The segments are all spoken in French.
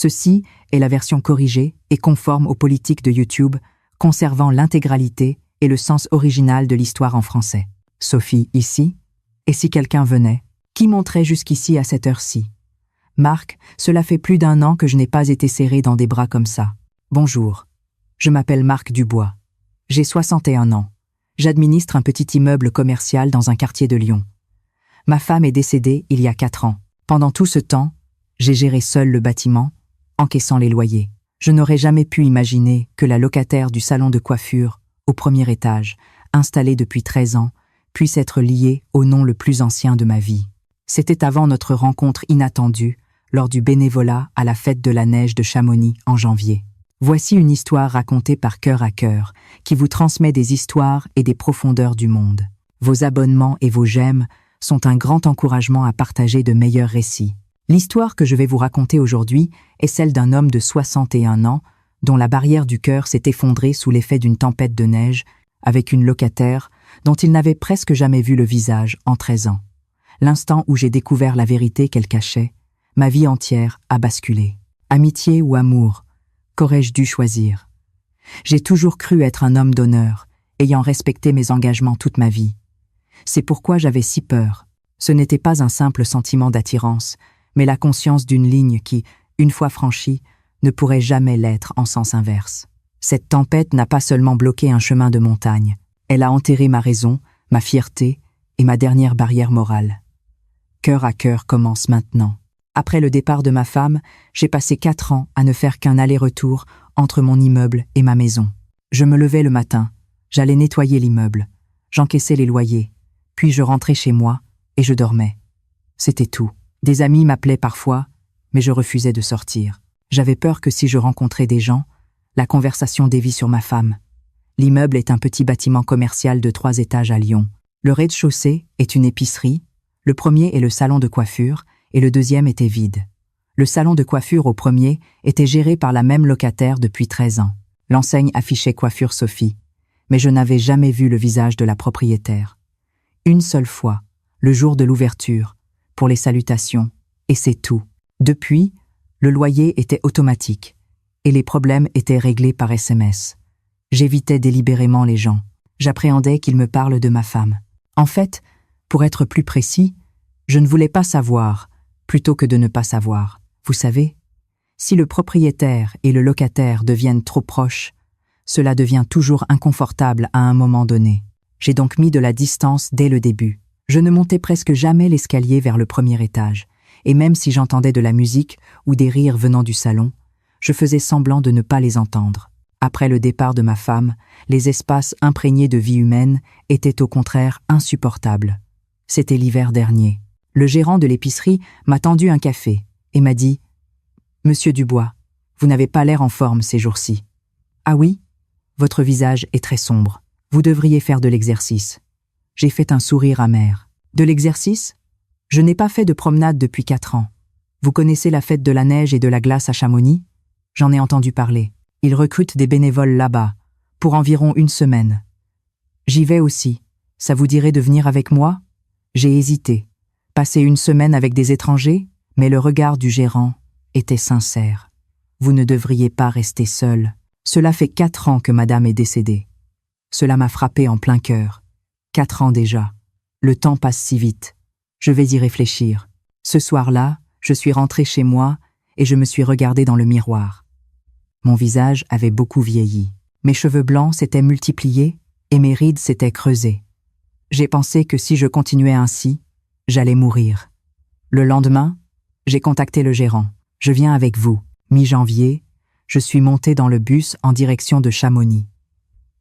Ceci est la version corrigée et conforme aux politiques de YouTube, conservant l'intégralité et le sens original de l'histoire en français. Sophie, ici. Et si quelqu'un venait? Qui monterait jusqu'ici à cette heure-ci? Marc, cela fait plus d'1 an que je n'ai pas été serré dans des bras comme ça. Bonjour. Je m'appelle Marc Dubois. J'ai 61 ans. J'administre un petit immeuble commercial dans un quartier de Lyon. Ma femme est décédée il y a 4 ans. Pendant tout ce temps, j'ai géré seul le bâtiment, encaissant les loyers. Je n'aurais jamais pu imaginer que la locataire du salon de coiffure, au 1er étage, installée depuis 13 ans, puisse être liée au nom le plus ancien de ma vie. C'était avant notre rencontre inattendue, lors du bénévolat à la fête de la neige de Chamonix en janvier. Voici une histoire racontée par Cœur à Cœur, qui vous transmet des histoires et des profondeurs du monde. Vos abonnements et vos j'aime sont un grand encouragement à partager de meilleurs récits. L'histoire que je vais vous raconter aujourd'hui est celle d'un homme de 61 ans dont la barrière du cœur s'est effondrée sous l'effet d'une tempête de neige avec une locataire dont il n'avait presque jamais vu le visage en 13 ans. L'instant où j'ai découvert la vérité qu'elle cachait, ma vie entière a basculé. Amitié ou amour, qu'aurais-je dû choisir? J'ai toujours cru être un homme d'honneur, ayant respecté mes engagements toute ma vie. C'est pourquoi j'avais si peur. Ce n'était pas un simple sentiment d'attirance, mais la conscience d'une ligne qui, une fois franchie, ne pourrait jamais l'être en sens inverse. Cette tempête n'a pas seulement bloqué un chemin de montagne, elle a enterré ma raison, ma fierté et ma dernière barrière morale. Cœur à Cœur commence maintenant. Après le départ de ma femme, j'ai passé 4 ans à ne faire qu'un aller-retour entre mon immeuble et ma maison. Je me levais le matin, j'allais nettoyer l'immeuble, j'encaissais les loyers, puis je rentrais chez moi et je dormais. C'était tout. Des amis m'appelaient parfois, mais je refusais de sortir. J'avais peur que si je rencontrais des gens, la conversation dévie sur ma femme. L'immeuble est un petit bâtiment commercial de 3 étages à Lyon. Le rez-de-chaussée est une épicerie, le premier est le salon de coiffure et le deuxième était vide. Le salon de coiffure au premier était géré par la même locataire depuis 13 ans. L'enseigne affichait Coiffure Sophie, mais je n'avais jamais vu le visage de la propriétaire. Une seule fois, le jour de l'ouverture, pour les salutations, et c'est tout. Depuis, le loyer était automatique, et les problèmes étaient réglés par SMS. J'évitais délibérément les gens. J'appréhendais qu'ils me parlent de ma femme. En fait, pour être plus précis, je ne voulais pas savoir, plutôt que de ne pas savoir. Vous savez, si le propriétaire et le locataire deviennent trop proches, cela devient toujours inconfortable à un moment donné. J'ai donc mis de la distance dès le début. Je ne montais presque jamais l'escalier vers le 1er étage, et même si j'entendais de la musique ou des rires venant du salon, je faisais semblant de ne pas les entendre. Après le départ de ma femme, les espaces imprégnés de vie humaine étaient au contraire insupportables. C'était l'hiver dernier. Le gérant de l'épicerie m'a tendu un café et m'a dit « Monsieur Dubois, vous n'avez pas l'air en forme ces jours-ci. »« Ah oui? Votre visage est très sombre. Vous devriez faire de l'exercice. » J'ai fait un sourire amer. « De l'exercice? Je n'ai pas fait de promenade depuis 4 ans. Vous connaissez la fête de la neige et de la glace à Chamonix? J'en ai entendu parler. Ils recrutent des bénévoles là-bas, pour environ 1 semaine. J'y vais aussi. Ça vous dirait de venir avec moi? J'ai hésité. Passer 1 semaine avec des étrangers? Mais le regard du gérant était sincère. Vous ne devriez pas rester seul. Cela fait 4 ans que madame est décédée. Cela m'a frappé en plein cœur. 4 ans déjà. Le temps passe si vite. Je vais y réfléchir. Ce soir-là, je suis rentré chez moi et je me suis regardé dans le miroir. Mon visage avait beaucoup vieilli. Mes cheveux blancs s'étaient multipliés et mes rides s'étaient creusées. J'ai pensé que si je continuais ainsi, j'allais mourir. Le lendemain, j'ai contacté le gérant. Je viens avec vous. Mi-janvier, je suis monté dans le bus en direction de Chamonix.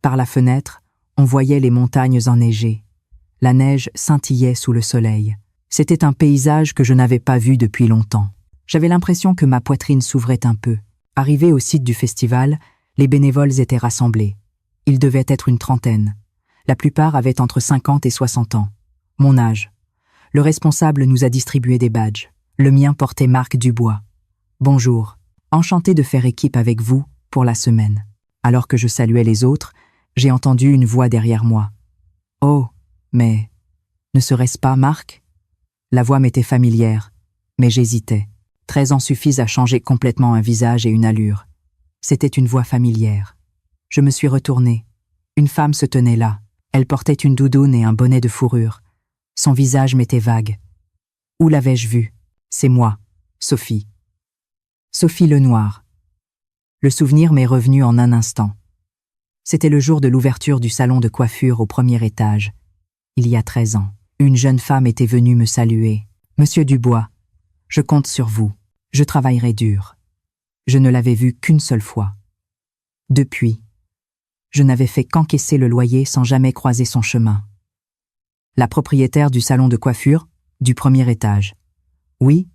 Par la fenêtre, on voyait les montagnes enneigées. La neige scintillait sous le soleil. C'était un paysage que je n'avais pas vu depuis longtemps. J'avais l'impression que ma poitrine s'ouvrait un peu. Arrivé au site du festival, les bénévoles étaient rassemblés. Ils devaient être une trentaine. La plupart avaient entre 50 et 60 ans. Mon âge. Le responsable nous a distribué des badges. Le mien portait Marc Dubois. Bonjour. Enchanté de faire équipe avec vous pour la semaine. Alors que je saluais les autres, j'ai entendu une voix derrière moi. Oh, mais ne serait-ce pas Marc? La voix m'était familière, mais j'hésitais. 13 ans suffisent à changer complètement un visage et une allure. C'était une voix familière. Je me suis retournée. Une femme se tenait là. Elle portait une doudoune et un bonnet de fourrure. Son visage m'était vague. Où l'avais-je vue? C'est moi, Sophie. Sophie Lenoir. Le souvenir m'est revenu en un instant. C'était le jour de l'ouverture du salon de coiffure au premier étage. Il y a 13 ans. Une jeune femme était venue me saluer. « Monsieur Dubois, je compte sur vous. Je travaillerai dur. » Je ne l'avais vue qu'une seule fois. Depuis, je n'avais fait qu'encaisser le loyer sans jamais croiser son chemin. La propriétaire du salon de coiffure, du premier étage. Oui,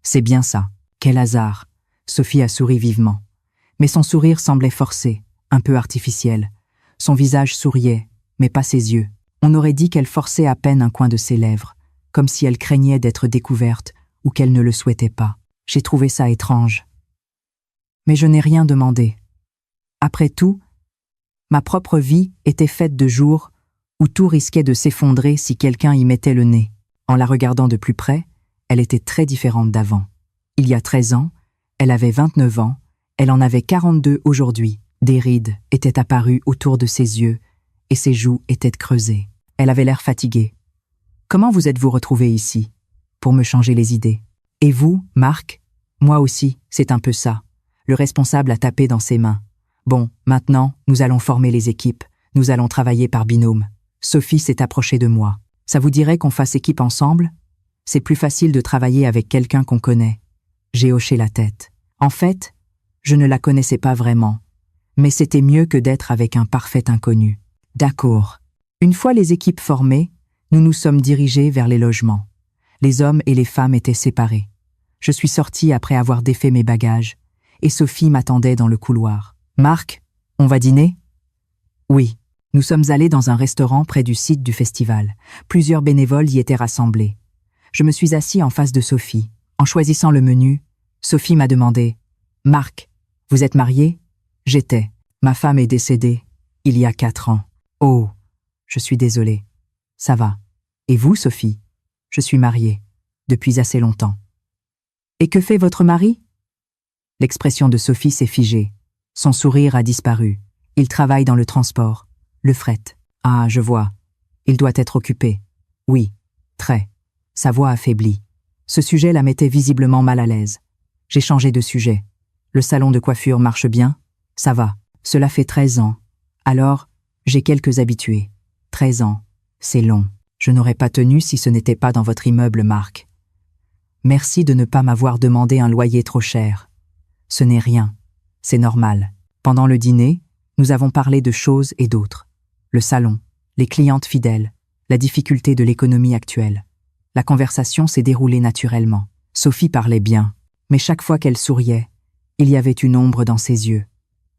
c'est bien ça. Quel hasard. Sophie a souri vivement. Mais son sourire semblait forcé, un peu artificiel. Son visage souriait, mais pas ses yeux. On aurait dit qu'elle forçait à peine un coin de ses lèvres, comme si elle craignait d'être découverte ou qu'elle ne le souhaitait pas. J'ai trouvé ça étrange. Mais je n'ai rien demandé. Après tout, ma propre vie était faite de jours où tout risquait de s'effondrer si quelqu'un y mettait le nez. En la regardant de plus près, elle était très différente d'avant. Il y a 13 ans, elle avait 29 ans, elle en avait 42 aujourd'hui. Des rides étaient apparues autour de ses yeux et ses joues étaient creusées. Elle avait l'air fatiguée. « Comment vous êtes-vous retrouvé ici ?» Pour me changer les idées. « Et vous, Marc ?»« Moi aussi, c'est un peu ça. » Le responsable a tapé dans ses mains. « Bon, maintenant, nous allons former les équipes. Nous allons travailler par binôme. » Sophie s'est approchée de moi. « Ça vous dirait qu'on fasse équipe ensemble ? C'est plus facile de travailler avec quelqu'un qu'on connaît. » J'ai hoché la tête. En fait, je ne la connaissais pas vraiment. Mais c'était mieux que d'être avec un parfait inconnu. D'accord. Une fois les équipes formées, nous nous sommes dirigés vers les logements. Les hommes et les femmes étaient séparés. Je suis sortie après avoir défait mes bagages, et Sophie m'attendait dans le couloir. « Marc, on va dîner ?» Oui. Nous sommes allés dans un restaurant près du site du festival. Plusieurs bénévoles y étaient rassemblés. Je me suis assis en face de Sophie. En choisissant le menu, Sophie m'a demandé « Marc, vous êtes marié ?» J'étais. Ma femme est décédée, il y a 4 ans. Oh, je suis désolée. Ça va. Et vous, Sophie? Je suis mariée, depuis assez longtemps. Et que fait votre mari? L'expression de Sophie s'est figée. Son sourire a disparu. Il travaille dans le transport, le fret. Ah, je vois. Il doit être occupé. Oui, très. Sa voix affaiblie. Ce sujet la mettait visiblement mal à l'aise. J'ai changé de sujet. Le salon de coiffure marche bien? Ça va. Cela fait 13 ans. Alors, j'ai quelques habitués. 13 ans, c'est long. Je n'aurais pas tenu si ce n'était pas dans votre immeuble, Marc. Merci de ne pas m'avoir demandé un loyer trop cher. Ce n'est rien. C'est normal. Pendant le dîner, nous avons parlé de choses et d'autres. Le salon, les clientes fidèles, la difficulté de l'économie actuelle. La conversation s'est déroulée naturellement. Sophie parlait bien, mais chaque fois qu'elle souriait, il y avait une ombre dans ses yeux.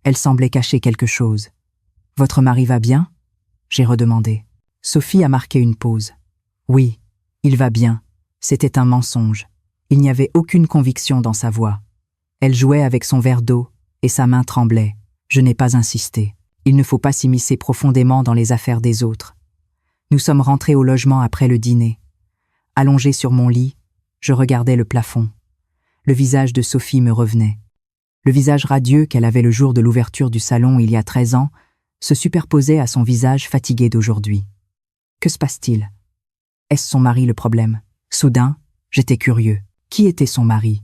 Elle semblait cacher quelque chose. « Votre mari va bien ?» J'ai redemandé. Sophie a marqué une pause. « Oui, il va bien. » C'était un mensonge. Il n'y avait aucune conviction dans sa voix. Elle jouait avec son verre d'eau et sa main tremblait. Je n'ai pas insisté. Il ne faut pas s'immiscer profondément dans les affaires des autres. Nous sommes rentrés au logement après le dîner. Allongée sur mon lit, je regardais le plafond. Le visage de Sophie me revenait. Le visage radieux qu'elle avait le jour de l'ouverture du salon il y a 13 ans se superposait à son visage fatigué d'aujourd'hui. Que se passe-t-il? Est-ce son mari le problème? Soudain, j'étais curieux. Qui était son mari?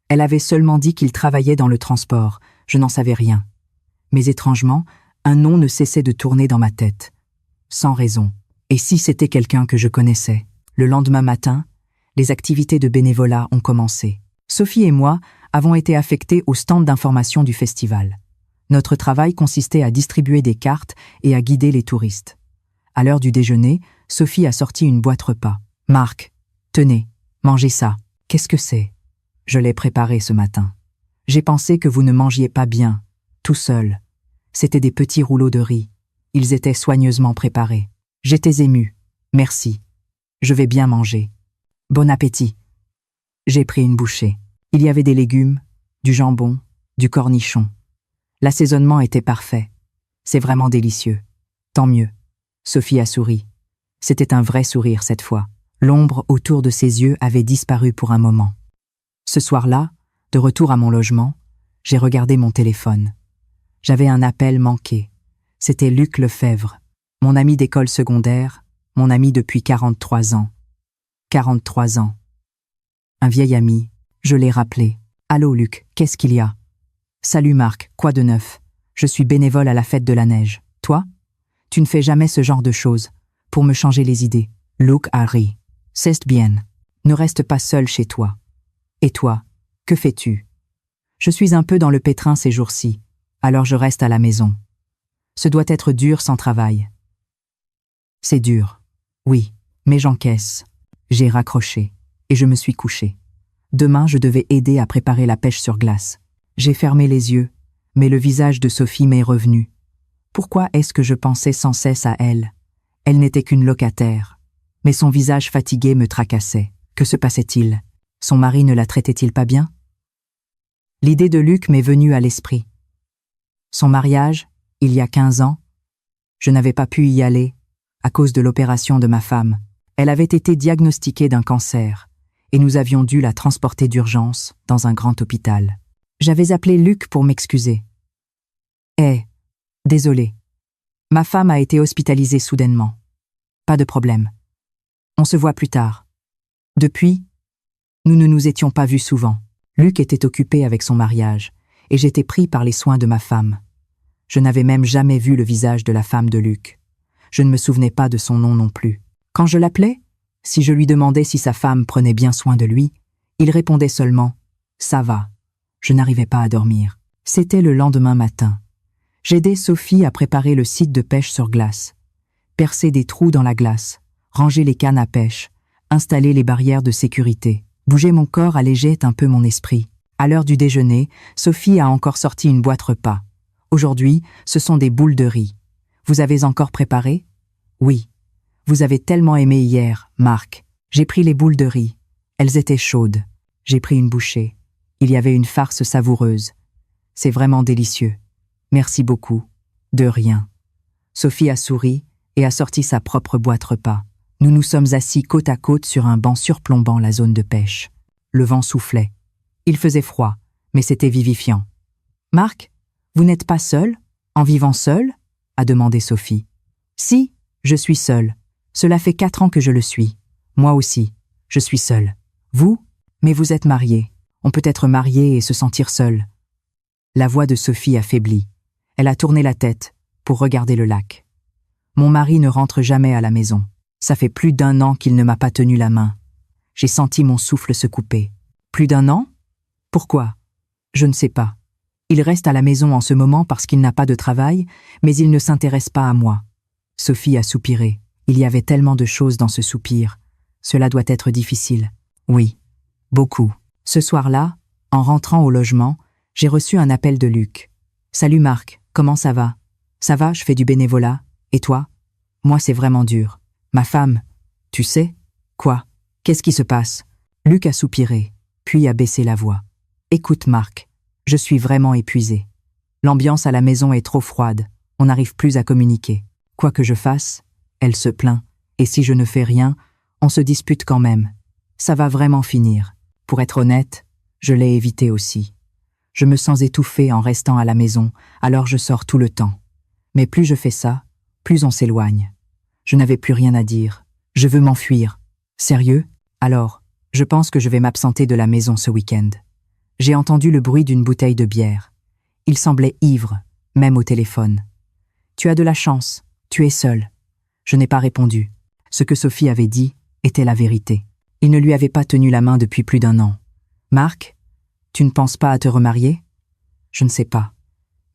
Elle avait seulement dit qu'il travaillait dans le transport. Je n'en savais rien. Mais étrangement, un nom ne cessait de tourner dans ma tête. Sans raison. Et si c'était quelqu'un que je connaissais? Le lendemain matin, les activités de bénévolat ont commencé. Sophie et moi avons été affectés au stand d'information du festival. Notre travail consistait à distribuer des cartes et à guider les touristes. À l'heure du déjeuner, Sophie a sorti une boîte repas. « Marc, tenez, mangez ça. Qu'est-ce que c'est ?» Je l'ai préparé ce matin. J'ai pensé que vous ne mangiez pas bien, tout seul. C'étaient des petits rouleaux de riz. Ils étaient soigneusement préparés. J'étais émue. Merci. Je vais bien manger. Bon appétit. J'ai pris une bouchée. Il y avait des légumes, du jambon, du cornichon. L'assaisonnement était parfait. C'est vraiment délicieux. Tant mieux. Sophie a souri. C'était un vrai sourire cette fois. L'ombre autour de ses yeux avait disparu pour un moment. Ce soir-là, de retour à mon logement, j'ai regardé mon téléphone. J'avais un appel manqué. C'était Luc Lefebvre, mon ami d'école secondaire, mon ami depuis 43 ans. 43 ans. Un vieil ami, je l'ai rappelé. « Allô Luc, qu'est-ce qu'il y a ?»« Salut Marc, quoi de neuf? Je suis bénévole à la fête de la neige. Toi? Tu ne fais jamais ce genre de choses, pour me changer les idées. » Luc a ri. « C'est bien. Ne reste pas seul chez toi. Et toi, que fais-tu? » Je suis un peu dans le pétrin ces jours-ci, alors je reste à la maison. Ce doit être dur sans travail. C'est dur. Oui, mais j'encaisse. J'ai raccroché, et je me suis couché. Demain, je devais aider à préparer la pêche sur glace. J'ai fermé les yeux, mais le visage de Sophie m'est revenu. Pourquoi est-ce que je pensais sans cesse à elle? Elle n'était qu'une locataire. Mais son visage fatigué me tracassait. Que se passait-il? Son mari ne la traitait-il pas bien? L'idée de Luc m'est venue à l'esprit. Son mariage, il y a 15 ans, je n'avais pas pu y aller à cause de l'opération de ma femme. Elle avait été diagnostiquée d'un cancer et nous avions dû la transporter d'urgence dans un grand hôpital. J'avais appelé Luc pour m'excuser. Désolé. Ma femme a été hospitalisée soudainement. Pas de problème. On se voit plus tard. Depuis, nous ne nous étions pas vus souvent. Luc était occupé avec son mariage et j'étais pris par les soins de ma femme. Je n'avais même jamais vu le visage de la femme de Luc. Je ne me souvenais pas de son nom non plus. Quand je l'appelais, si je lui demandais si sa femme prenait bien soin de lui, il répondait seulement « Ça va ». Je n'arrivais pas à dormir. C'était le lendemain matin. J'aidais Sophie à préparer le site de pêche sur glace, percer des trous dans la glace, ranger les cannes à pêche, installer les barrières de sécurité. Bouger mon corps allégeait un peu mon esprit. À l'heure du déjeuner, Sophie a encore sorti une boîte repas. Aujourd'hui, ce sont des boules de riz. Vous avez encore préparé? Oui. Vous avez tellement aimé hier, Marc. J'ai pris les boules de riz. Elles étaient chaudes. J'ai pris une bouchée. Il y avait une farce savoureuse. C'est vraiment délicieux. Merci beaucoup. De rien. Sophie a souri et a sorti sa propre boîte repas. Nous nous sommes assis côte à côte sur un banc surplombant la zone de pêche. Le vent soufflait. Il faisait froid, mais c'était vivifiant. « Marc, vous n'êtes pas seul, en vivant seul ?» a demandé Sophie. « Si, je suis seule. Cela fait 4 ans que je le suis. Moi aussi, je suis seule. Vous? Mais vous êtes marié. On peut être marié et se sentir seul. » La voix de Sophie a faibli. Elle a tourné la tête pour regarder le lac. « Mon mari ne rentre jamais à la maison. Ça fait plus d'1 an qu'il ne m'a pas tenu la main. J'ai senti mon souffle se couper. Plus d'1 an? Pourquoi? Je ne sais pas. Il reste à la maison en ce moment parce qu'il n'a pas de travail, mais il ne s'intéresse pas à moi. » Sophie a soupiré. Il y avait tellement de choses dans ce soupir. Cela doit être difficile. Oui, beaucoup. Ce soir-là, en rentrant au logement, j'ai reçu un appel de Luc. « Salut Marc, comment ça va? »« Ça va, je fais du bénévolat. Et toi? »« Moi, c'est vraiment dur. Ma femme, tu sais? » »« Quoi? Qu'est-ce qui se passe? » Luc a soupiré, puis a baissé la voix. « Écoute Marc, je suis vraiment épuisé. L'ambiance à la maison est trop froide, on n'arrive plus à communiquer. Quoi que je fasse, elle se plaint, et si je ne fais rien, on se dispute quand même. Ça va vraiment finir. Pour être honnête, je l'ai évité aussi. Je me sens étouffée en restant à la maison, alors je sors tout le temps. Mais plus je fais ça, plus on s'éloigne. Je n'avais plus rien à dire. Je veux m'enfuir. Sérieux? Alors, je pense que je vais m'absenter de la maison ce week-end. J'ai entendu le bruit d'une bouteille de bière. Il semblait ivre, même au téléphone. Tu as de la chance, tu es seule. Je n'ai pas répondu. Ce que Sophie avait dit était la vérité. Il ne lui avait pas tenu la main depuis plus d'1 an. Marc, tu ne penses pas à te remarier? Je ne sais pas.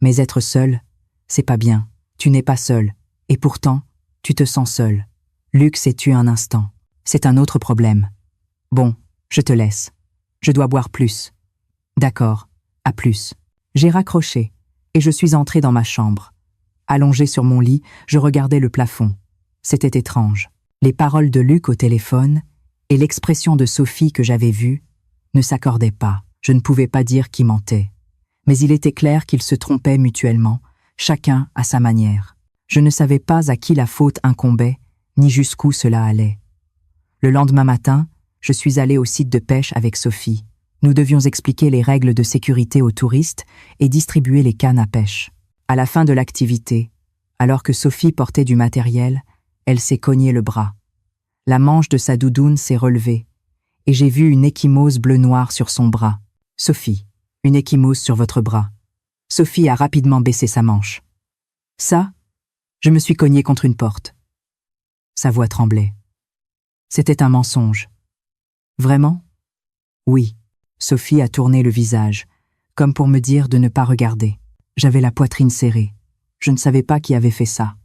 Mais être seule, c'est pas bien. Tu n'es pas seule. Et pourtant, tu te sens seule. Luc s'est tué un instant. C'est un autre problème. Bon, je te laisse. Je dois boire plus. D'accord, à plus. J'ai raccroché et je suis entrée dans ma chambre. Allongée sur mon lit, je regardais le plafond. C'était étrange. Les paroles de Luc au téléphone et l'expression de Sophie que j'avais vue ne s'accordaient pas. Je ne pouvais pas dire qui mentait. Mais il était clair qu'ils se trompaient mutuellement, chacun à sa manière. Je ne savais pas à qui la faute incombait, ni jusqu'où cela allait. Le lendemain matin, je suis allée au site de pêche avec Sophie. Nous devions expliquer les règles de sécurité aux touristes et distribuer les cannes à pêche. À la fin de l'activité, alors que Sophie portait du matériel, elle s'est cognée le bras. La manche de sa doudoune s'est relevée, et j'ai vu une ecchymose bleu-noir sur son bras. « Sophie, une ecchymose sur votre bras. » Sophie a rapidement baissé sa manche. « Ça, je me suis cognée contre une porte. » Sa voix tremblait. C'était un mensonge. « Vraiment ? » Oui. Sophie a tourné le visage, comme pour me dire de ne pas regarder. J'avais la poitrine serrée. Je ne savais pas qui avait fait ça.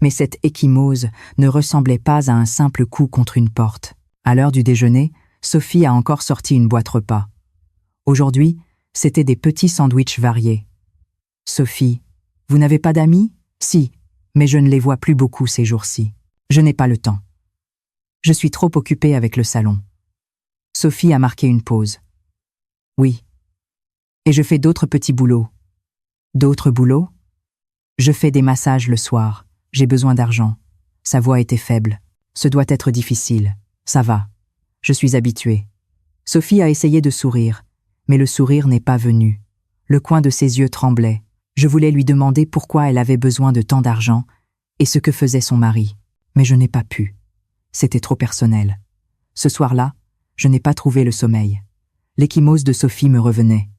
Mais cette ecchymose ne ressemblait pas à un simple coup contre une porte. À l'heure du déjeuner, Sophie a encore sorti une boîte repas. Aujourd'hui, c'était des petits sandwichs variés. « Sophie, vous n'avez pas d'amis ? » ?»« Si, mais je ne les vois plus beaucoup ces jours-ci. Je n'ai pas le temps. Je suis trop occupée avec le salon. » Sophie a marqué une pause. « Oui. Et je fais d'autres petits boulots. »« D'autres boulots ? » ?»« Je fais des massages le soir. J'ai besoin d'argent. » Sa voix était faible. « Ce doit être difficile. Ça va. Je suis habituée. » Sophie a essayé de sourire, mais le sourire n'est pas venu. Le coin de ses yeux tremblait. Je voulais lui demander pourquoi elle avait besoin de tant d'argent et ce que faisait son mari. Mais je n'ai pas pu. C'était trop personnel. Ce soir-là, je n'ai pas trouvé le sommeil. L'ecchymose de Sophie me revenait.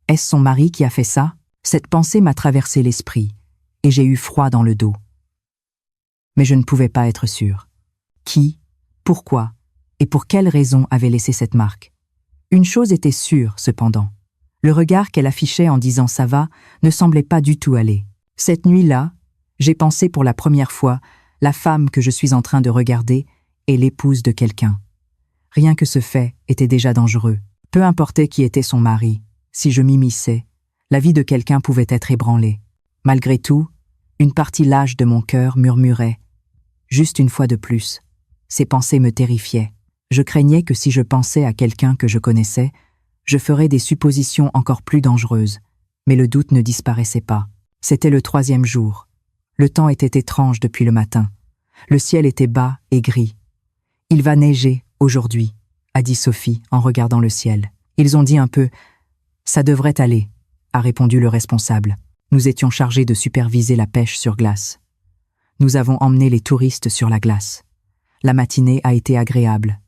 Est-ce son mari qui a fait ça ? Cette pensée m'a traversé l'esprit, et j'ai eu froid dans le dos. Mais je ne pouvais pas être sûre. Qui, pourquoi, et pour quelle raison avait laissé cette marque ? Une chose était sûre, cependant. Le regard qu'elle affichait en disant « ça va » ne semblait pas du tout aller. Cette nuit-là, j'ai pensé pour la première fois, la femme que je suis en train de regarder est l'épouse de quelqu'un. Rien que ce fait était déjà dangereux. Peu importait qui était son mari, si je m'immisçais, la vie de quelqu'un pouvait être ébranlée. Malgré tout, une partie lâche de mon cœur murmurait « juste une fois de plus ». Ces pensées me terrifiaient. Je craignais que si je pensais à quelqu'un que je connaissais, je ferais des suppositions encore plus dangereuses. Mais le doute ne disparaissait pas. C'était le 3e jour. Le temps était étrange depuis le matin. Le ciel était bas et gris. « Il va neiger, aujourd'hui », a dit Sophie en regardant le ciel. Ils ont dit un peu « ça devrait aller », a répondu le responsable. Nous étions chargés de superviser la pêche sur glace. Nous avons emmené les touristes sur la glace. La matinée a été agréable.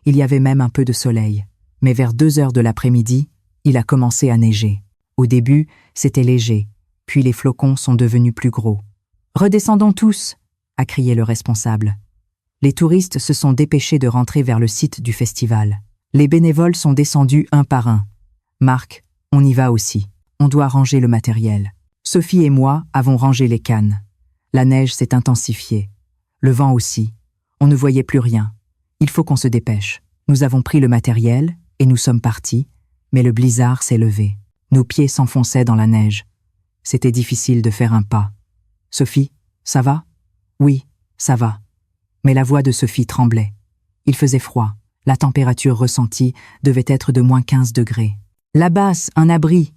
Il y avait même un peu de soleil. Mais vers 2 heures de l'après-midi, il a commencé à neiger. Au début, c'était léger, puis les flocons sont devenus plus gros. « Redescendons tous !» a crié le responsable. Les touristes se sont dépêchés de rentrer vers le site du festival. Les bénévoles sont descendus un par un. « Marc, on y va aussi. On doit ranger le matériel. » Sophie et moi avons rangé les cannes. La neige s'est intensifiée. Le vent aussi. On ne voyait plus rien. Il faut qu'on se dépêche. Nous avons pris le matériel et nous sommes partis, mais le blizzard s'est levé. Nos pieds s'enfonçaient dans la neige. C'était difficile de faire un pas. « Sophie, ça va ? » ?»« Oui, ça va. » Mais la voix de Sophie tremblait. Il faisait froid. La température ressentie devait être de -15 degrés. « Là-bas, un abri !»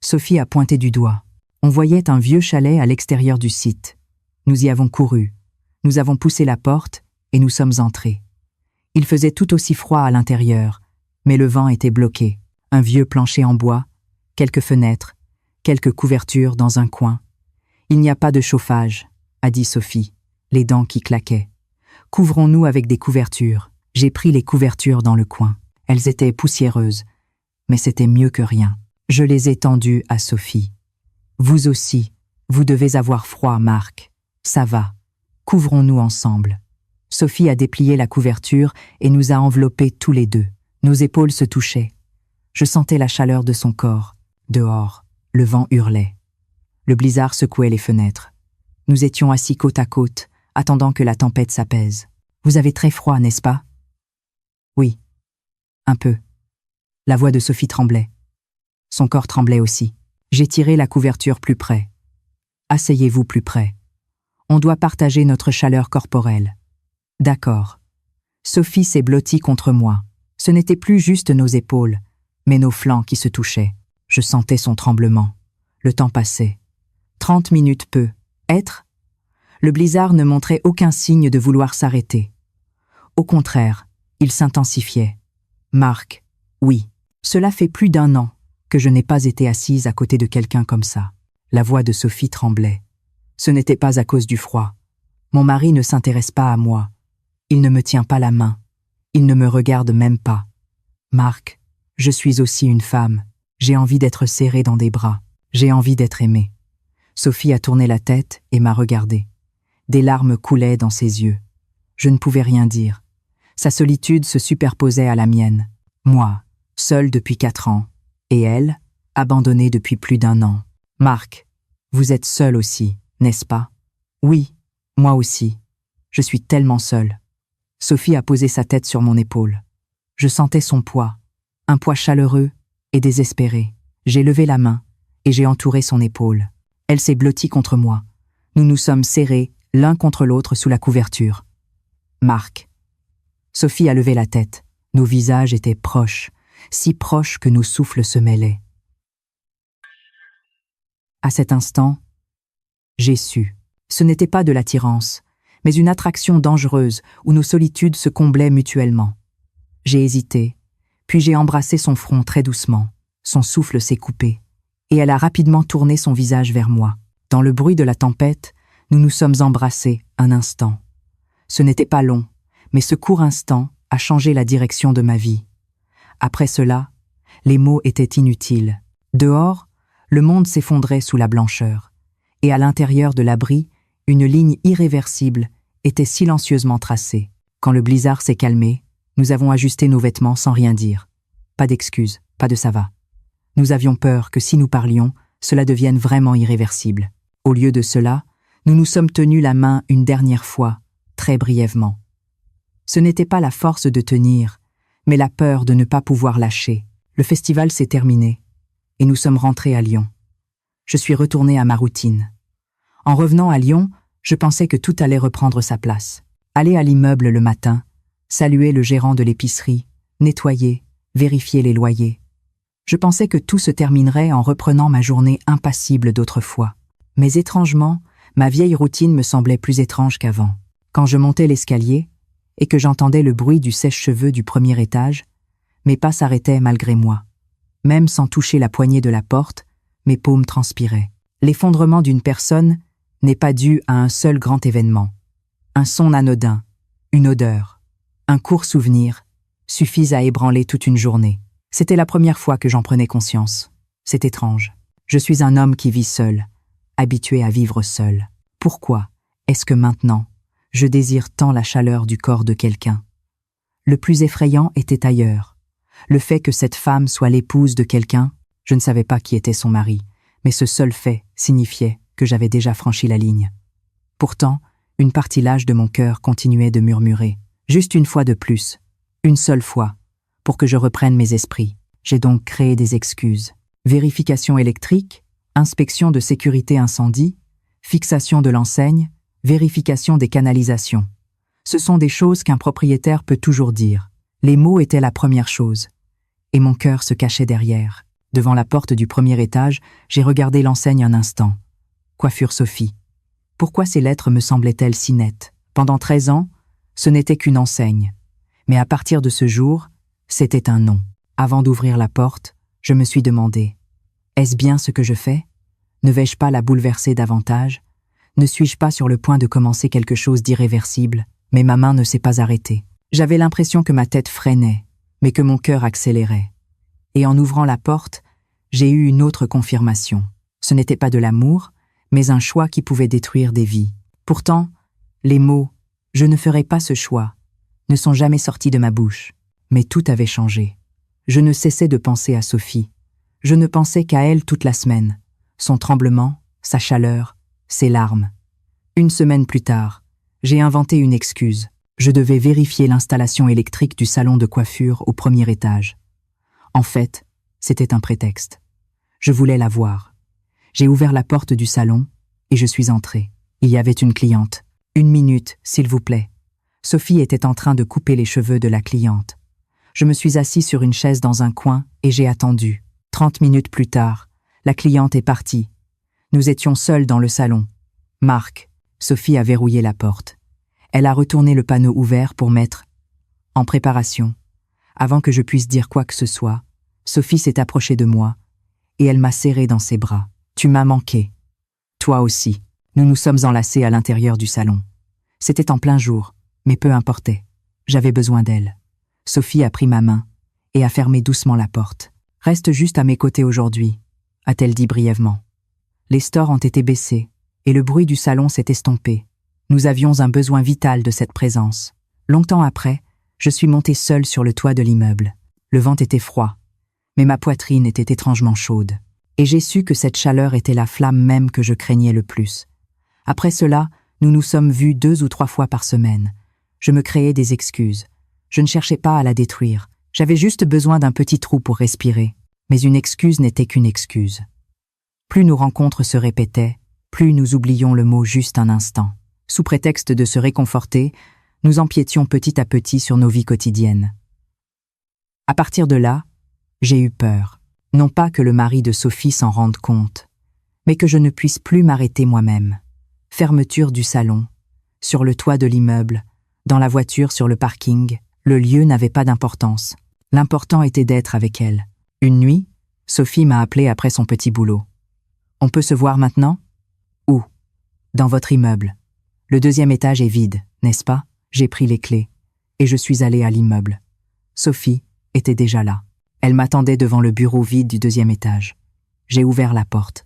Sophie a pointé du doigt. On voyait un vieux chalet à l'extérieur du site. Nous y avons couru. Nous avons poussé la porte et nous sommes entrés. Il faisait tout aussi froid à l'intérieur, mais le vent était bloqué. Un vieux plancher en bois, quelques fenêtres, quelques couvertures dans un coin. « Il n'y a pas de chauffage », a dit Sophie, les dents qui claquaient. « Couvrons-nous avec des couvertures. » J'ai pris les couvertures dans le coin. Elles étaient poussiéreuses, mais c'était mieux que rien. Je les ai tendues à Sophie. « Vous aussi, vous devez avoir froid, Marc. Ça va. Couvrons-nous ensemble. » Sophie a déplié la couverture et nous a enveloppés tous les deux. Nos épaules se touchaient. Je sentais la chaleur de son corps. Dehors, le vent hurlait. Le blizzard secouait les fenêtres. Nous étions assis côte à côte, attendant que la tempête s'apaise. « Vous avez très froid, n'est-ce pas ?»« Oui, un peu. » La voix de Sophie tremblait. Son corps tremblait aussi. J'ai tiré la couverture plus près. « Asseyez-vous plus près. On doit partager notre chaleur corporelle. » « D'accord. » Sophie s'est blottie contre moi. Ce n'était plus juste nos épaules, mais nos flancs qui se touchaient. Je sentais son tremblement. Le temps passait. 30 minutes peu. Être ? Le blizzard ne montrait aucun signe de vouloir s'arrêter. Au contraire, il s'intensifiait. « Marc, oui. » Cela fait plus d'1 an que je n'ai pas été assise à côté de quelqu'un comme ça. La voix de Sophie tremblait. Ce n'était pas à cause du froid. Mon mari ne s'intéresse pas à moi. Il ne me tient pas la main. Il ne me regarde même pas. Marc, je suis aussi une femme. J'ai envie d'être serrée dans des bras. J'ai envie d'être aimée. Sophie a tourné la tête et m'a regardée. Des larmes coulaient dans ses yeux. Je ne pouvais rien dire. Sa solitude se superposait à la mienne. Moi, seule depuis 4 ans. Et elle, abandonnée depuis plus d'1 an. Marc, vous êtes seul aussi, n'est-ce pas? Oui, moi aussi. Je suis tellement seule. Sophie a posé sa tête sur mon épaule. Je sentais son poids, un poids chaleureux et désespéré. J'ai levé la main et j'ai entouré son épaule. Elle s'est blottie contre moi. Nous nous sommes serrés l'un contre l'autre sous la couverture. Marc. Sophie a levé la tête. Nos visages étaient proches, si proches que nos souffles se mêlaient. À cet instant, j'ai su. Ce n'était pas de l'attirance, mais une attraction dangereuse où nos solitudes se comblaient mutuellement. J'ai hésité, puis j'ai embrassé son front très doucement. Son souffle s'est coupé, et elle a rapidement tourné son visage vers moi. Dans le bruit de la tempête, nous nous sommes embrassés un instant. Ce n'était pas long, mais ce court instant a changé la direction de ma vie. Après cela, les mots étaient inutiles. Dehors, le monde s'effondrait sous la blancheur, et à l'intérieur de l'abri, une ligne irréversible était silencieusement tracée. Quand le blizzard s'est calmé, nous avons ajusté nos vêtements sans rien dire. Pas d'excuses, pas de ça va. Nous avions peur que si nous parlions, cela devienne vraiment irréversible. Au lieu de cela, nous nous sommes tenus la main une dernière fois, très brièvement. Ce n'était pas la force de tenir, mais la peur de ne pas pouvoir lâcher. Le festival s'est terminé, et nous sommes rentrés à Lyon. Je suis retournée à ma routine. En revenant à Lyon, je pensais que tout allait reprendre sa place. Aller à l'immeuble le matin, saluer le gérant de l'épicerie, nettoyer, vérifier les loyers. Je pensais que tout se terminerait en reprenant ma journée impassible d'autrefois. Mais étrangement, ma vieille routine me semblait plus étrange qu'avant. Quand je montais l'escalier et que j'entendais le bruit du sèche-cheveux du premier étage, mes pas s'arrêtaient malgré moi. Même sans toucher la poignée de la porte, mes paumes transpiraient. L'effondrement d'une personne n'est pas dû à un seul grand événement. Un son anodin, une odeur, un court souvenir suffisent à ébranler toute une journée. C'était la première fois que j'en prenais conscience. C'est étrange. Je suis un homme qui vit seul, habitué à vivre seul. Pourquoi est-ce que maintenant, je désire tant la chaleur du corps de quelqu'un? Le plus effrayant était ailleurs. Le fait que cette femme soit l'épouse de quelqu'un, je ne savais pas qui était son mari, mais ce seul fait signifiait que j'avais déjà franchi la ligne. Pourtant, une partie lâche de mon cœur continuait de murmurer. Juste une fois de plus, une seule fois, pour que je reprenne mes esprits. J'ai donc créé des excuses. Vérification électrique, inspection de sécurité incendie, fixation de l'enseigne, vérification des canalisations. Ce sont des choses qu'un propriétaire peut toujours dire. Les mots étaient la première chose, et mon cœur se cachait derrière. Devant la porte du premier étage, j'ai regardé l'enseigne un instant. Coiffure Sophie. Pourquoi ces lettres me semblaient-elles si nettes? Pendant 13 ans, ce n'était qu'une enseigne. Mais à partir de ce jour, c'était un nom. Avant d'ouvrir la porte, je me suis demandé, est-ce bien ce que je fais? Ne vais-je pas la bouleverser davantage? Ne suis-je pas sur le point de commencer quelque chose d'irréversible? Mais ma main ne s'est pas arrêtée. J'avais l'impression que ma tête freinait, mais que mon cœur accélérait. Et en ouvrant la porte, j'ai eu une autre confirmation. Ce n'était pas de l'amour, mais un choix qui pouvait détruire des vies. Pourtant, les mots « je ne ferai pas ce choix » ne sont jamais sortis de ma bouche. Mais tout avait changé. Je ne cessais de penser à Sophie. Je ne pensais qu'à elle toute la semaine. Son tremblement, sa chaleur, ses larmes. Une semaine plus tard, j'ai inventé une excuse. Je devais vérifier l'installation électrique du salon de coiffure au premier étage. En fait, c'était un prétexte. Je voulais la voir. J'ai ouvert la porte du salon et je suis entrée. Il y avait une cliente. 1 minute, s'il vous plaît. Sophie était en train de couper les cheveux de la cliente. Je me suis assis sur une chaise dans un coin et j'ai attendu. 30 minutes plus tard, la cliente est partie. Nous étions seuls dans le salon. Marc, Sophie a verrouillé la porte. Elle a retourné le panneau ouvert pour mettre « En préparation ». Avant que je puisse dire quoi que ce soit, Sophie s'est approchée de moi, et elle m'a serré dans ses bras. Tu m'as manqué. Toi aussi. Nous nous sommes enlacés à l'intérieur du salon. C'était en plein jour, mais peu importait. J'avais besoin d'elle. Sophie a pris ma main et a fermé doucement la porte. Reste juste à mes côtés aujourd'hui, a-t-elle dit brièvement. Les stores ont été baissés, et le bruit du salon s'est estompé. Nous avions un besoin vital de cette présence. Longtemps après, je suis montée seule sur le toit de l'immeuble. Le vent était froid, mais ma poitrine était étrangement chaude. Et j'ai su que cette chaleur était la flamme même que je craignais le plus. Après cela, nous nous sommes vus 2 ou 3 fois par semaine. Je me créais des excuses. Je ne cherchais pas à la détruire. J'avais juste besoin d'un petit trou pour respirer. Mais une excuse n'était qu'une excuse. Plus nos rencontres se répétaient, plus nous oublions le mot juste un instant. Sous prétexte de se réconforter, nous empiétions petit à petit sur nos vies quotidiennes. À partir de là, j'ai eu peur. Non pas que le mari de Sophie s'en rende compte, mais que je ne puisse plus m'arrêter moi-même. Fermeture du salon, sur le toit de l'immeuble, dans la voiture sur le parking, le lieu n'avait pas d'importance. L'important était d'être avec elle. Une nuit, Sophie m'a appelé après son petit boulot. « On peut se voir maintenant ?»« Où ?»« Dans votre immeuble. Le 2e étage est vide, n'est-ce pas ?» J'ai pris les clés, et je suis allée à l'immeuble. Sophie était déjà là. Elle m'attendait devant le bureau vide du 2e étage. J'ai ouvert la porte.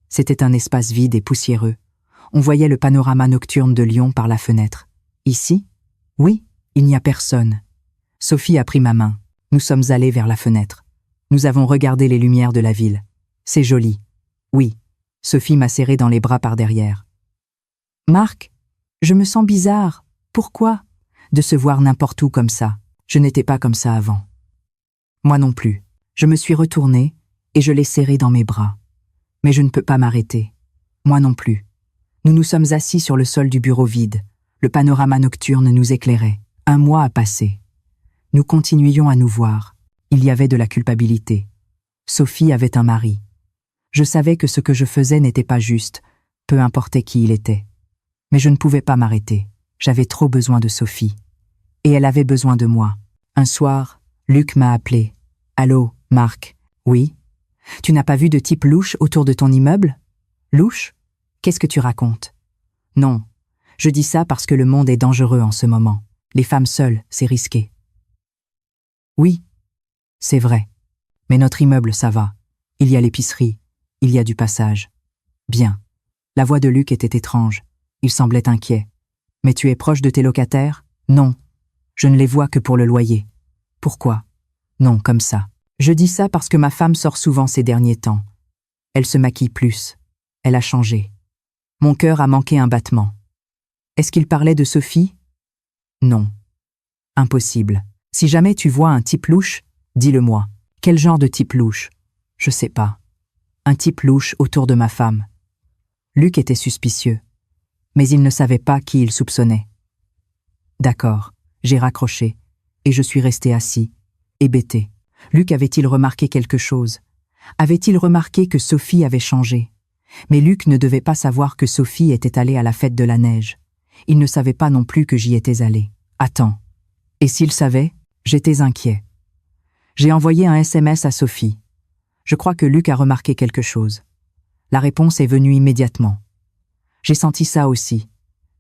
C'était un espace vide et poussiéreux. On voyait le panorama nocturne de Lyon par la fenêtre. Ici ? Oui, il n'y a personne. Sophie a pris ma main. Nous sommes allés vers la fenêtre. Nous avons regardé les lumières de la ville. C'est joli. Oui. Sophie m'a serré dans les bras par derrière. Marc, je me sens bizarre. Pourquoi ? De se voir n'importe où comme ça. Je n'étais pas comme ça avant. Moi non plus. Je me suis retournée et je l'ai serré dans mes bras. Mais je ne peux pas m'arrêter. Moi non plus. Nous nous sommes assis sur le sol du bureau vide. Le panorama nocturne nous éclairait. 1 mois a passé. Nous continuions à nous voir. Il y avait de la culpabilité. Sophie avait un mari. Je savais que ce que je faisais n'était pas juste, peu importait qui il était. Mais je ne pouvais pas m'arrêter. J'avais trop besoin de Sophie. Et elle avait besoin de moi. Un soir, Luc m'a appelé. « Allô, Marc ? Oui ? Tu n'as pas vu de type louche autour de ton immeuble ? Louche ? Qu'est-ce que tu racontes ? Non, je dis ça parce que le monde est dangereux en ce moment. Les femmes seules, c'est risqué. Oui, c'est vrai. Mais notre immeuble, ça va. Il y a l'épicerie, il y a du passage. Bien. La voix de Luc était étrange. Il semblait inquiet. Mais tu es proche de tes locataires ? Non. Je ne les vois que pour le loyer. Pourquoi ? Non, comme ça. Je dis ça parce que ma femme sort souvent ces derniers temps. Elle se maquille plus. Elle a changé. Mon cœur a manqué un battement. Est-ce qu'il parlait de Sophie ? Non. Impossible. Si jamais tu vois un type louche, dis-le-moi. Quel genre de type louche ? Je sais pas. Un type louche autour de ma femme. Luc était suspicieux. Mais il ne savait pas qui il soupçonnait. D'accord, j'ai raccroché, et je suis resté assis, hébété. Luc avait-il remarqué quelque chose ? Avait-il remarqué que Sophie avait changé ? Mais Luc ne devait pas savoir que Sophie était allée à la fête de la neige. Il ne savait pas non plus que j'y étais allé. Attends. Et s'il savait, j'étais inquiet. J'ai envoyé un SMS à Sophie. Je crois que Luc a remarqué quelque chose. La réponse est venue immédiatement. J'ai senti ça aussi.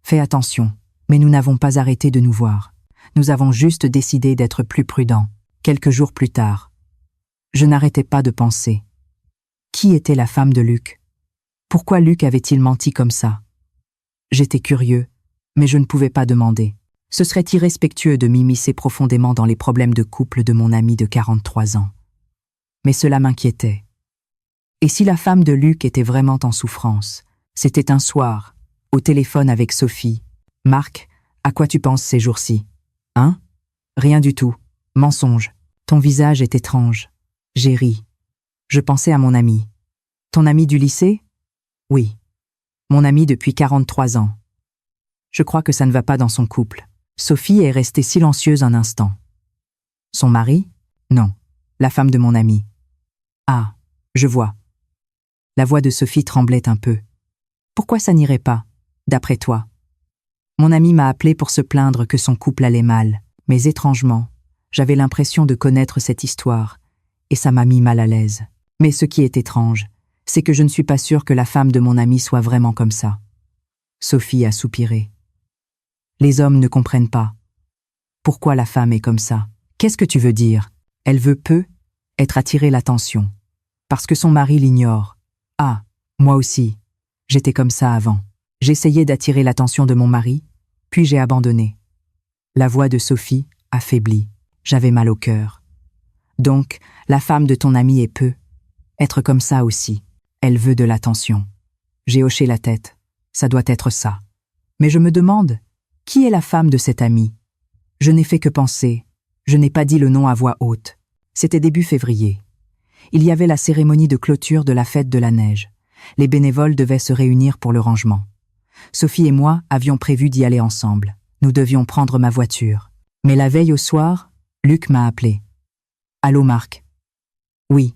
Fais attention, mais nous n'avons pas arrêté de nous voir. Nous avons juste décidé d'être plus prudents. Quelques jours plus tard. Je n'arrêtais pas de penser. Qui était la femme de Luc ? Pourquoi Luc avait-il menti comme ça ? J'étais curieux, mais je ne pouvais pas demander. Ce serait irrespectueux de m'immiscer profondément dans les problèmes de couple de mon ami de 43 ans. Mais cela m'inquiétait. Et si la femme de Luc était vraiment en souffrance ? C'était un soir, au téléphone avec Sophie. « Marc, à quoi tu penses ces jours-ci ? Hein ? Rien du tout. Mensonge. Ton visage est étrange. » J'ai ri. Je pensais à mon ami. « Ton ami du lycée ? » Oui. Mon ami depuis 43 ans. Je crois que ça ne va pas dans son couple. Sophie est restée silencieuse un instant. Son mari ? Non. La femme de mon ami. Ah, je vois. La voix de Sophie tremblait un peu. Pourquoi ça n'irait pas, d'après toi ? Mon ami m'a appelé pour se plaindre que son couple allait mal, mais étrangement, j'avais l'impression de connaître cette histoire, et ça m'a mis mal à l'aise. Mais ce qui est étrange, c'est que je ne suis pas sûre que la femme de mon ami soit vraiment comme ça. Sophie a soupiré. Les hommes ne comprennent pas. Pourquoi la femme est comme ça? Qu'est-ce que tu veux dire? Elle veut être attirer l'attention. Parce que son mari l'ignore. Ah, moi aussi. J'étais comme ça avant. J'essayais d'attirer l'attention de mon mari, puis j'ai abandonné. La voix de Sophie affaiblit. J'avais mal au cœur. Donc, la femme de ton ami est être comme ça aussi. Elle veut de l'attention. J'ai hoché la tête. Ça doit être ça. Mais je me demande, qui est la femme de cet ami? Je n'ai fait que penser. Je n'ai pas dit le nom à voix haute. C'était début février. Il y avait la cérémonie de clôture de la fête de la neige. Les bénévoles devaient se réunir pour le rangement. Sophie et moi avions prévu d'y aller ensemble. Nous devions prendre ma voiture. Mais la veille au soir, Luc m'a appelé. « Allô Marc ? » ?»« Oui. »«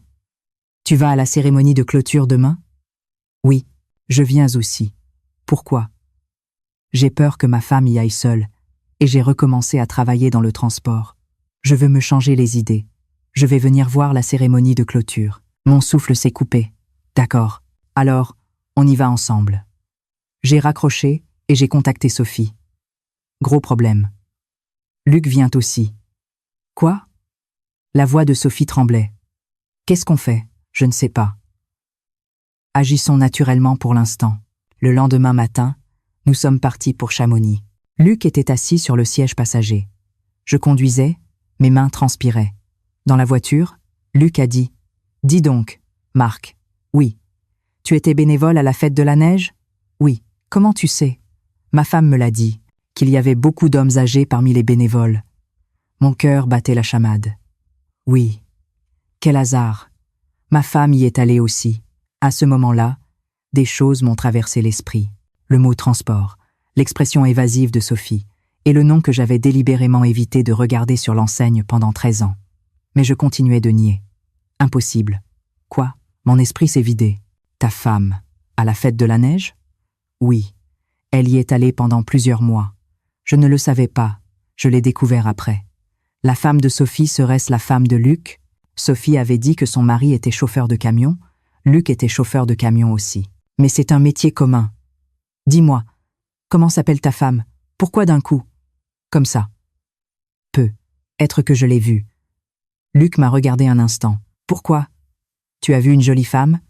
Tu vas à la cérémonie de clôture demain ? » ?»« Oui, je viens aussi. » »« Pourquoi ? » ?»« J'ai peur que ma femme y aille seule, et j'ai recommencé à travailler dans le transport. Je veux me changer les idées. Je vais venir voir la cérémonie de clôture. » Mon souffle s'est coupé. « D'accord. Alors, on y va ensemble. » J'ai raccroché et j'ai contacté Sophie. Gros problème. Luc vient aussi. Quoi? La voix de Sophie tremblait. Qu'est-ce qu'on fait? Je ne sais pas. Agissons naturellement pour l'instant. Le lendemain matin, nous sommes partis pour Chamonix. Luc était assis sur le siège passager. Je conduisais, mes mains transpiraient. Dans la voiture, Luc a dit « Dis donc, Marc, oui. Tu étais bénévole à la fête de la neige? Oui. Comment tu sais? Ma femme me l'a dit, qu'il y avait beaucoup d'hommes âgés parmi les bénévoles. Mon cœur battait la chamade. Oui. Quel hasard. Ma femme y est allée aussi. À ce moment-là, des choses m'ont traversé l'esprit. Le mot transport, l'expression évasive de Sophie, et le nom que j'avais délibérément évité de regarder sur l'enseigne pendant 13 ans. Mais je continuais de nier. Impossible. Quoi? Mon esprit s'est vidé. Ta femme, à la fête de la neige? Oui. Elle y est allée pendant plusieurs mois. Je ne le savais pas. Je l'ai découvert après. La femme de Sophie serait-ce la femme de Luc? Sophie avait dit que son mari était chauffeur de camion. Luc était chauffeur de camion aussi. Mais c'est un métier commun. Dis-moi, comment s'appelle ta femme? Pourquoi d'un coup? Comme ça. Être que je l'ai vue. Luc m'a regardé un instant. Pourquoi? Tu as vu une jolie femme?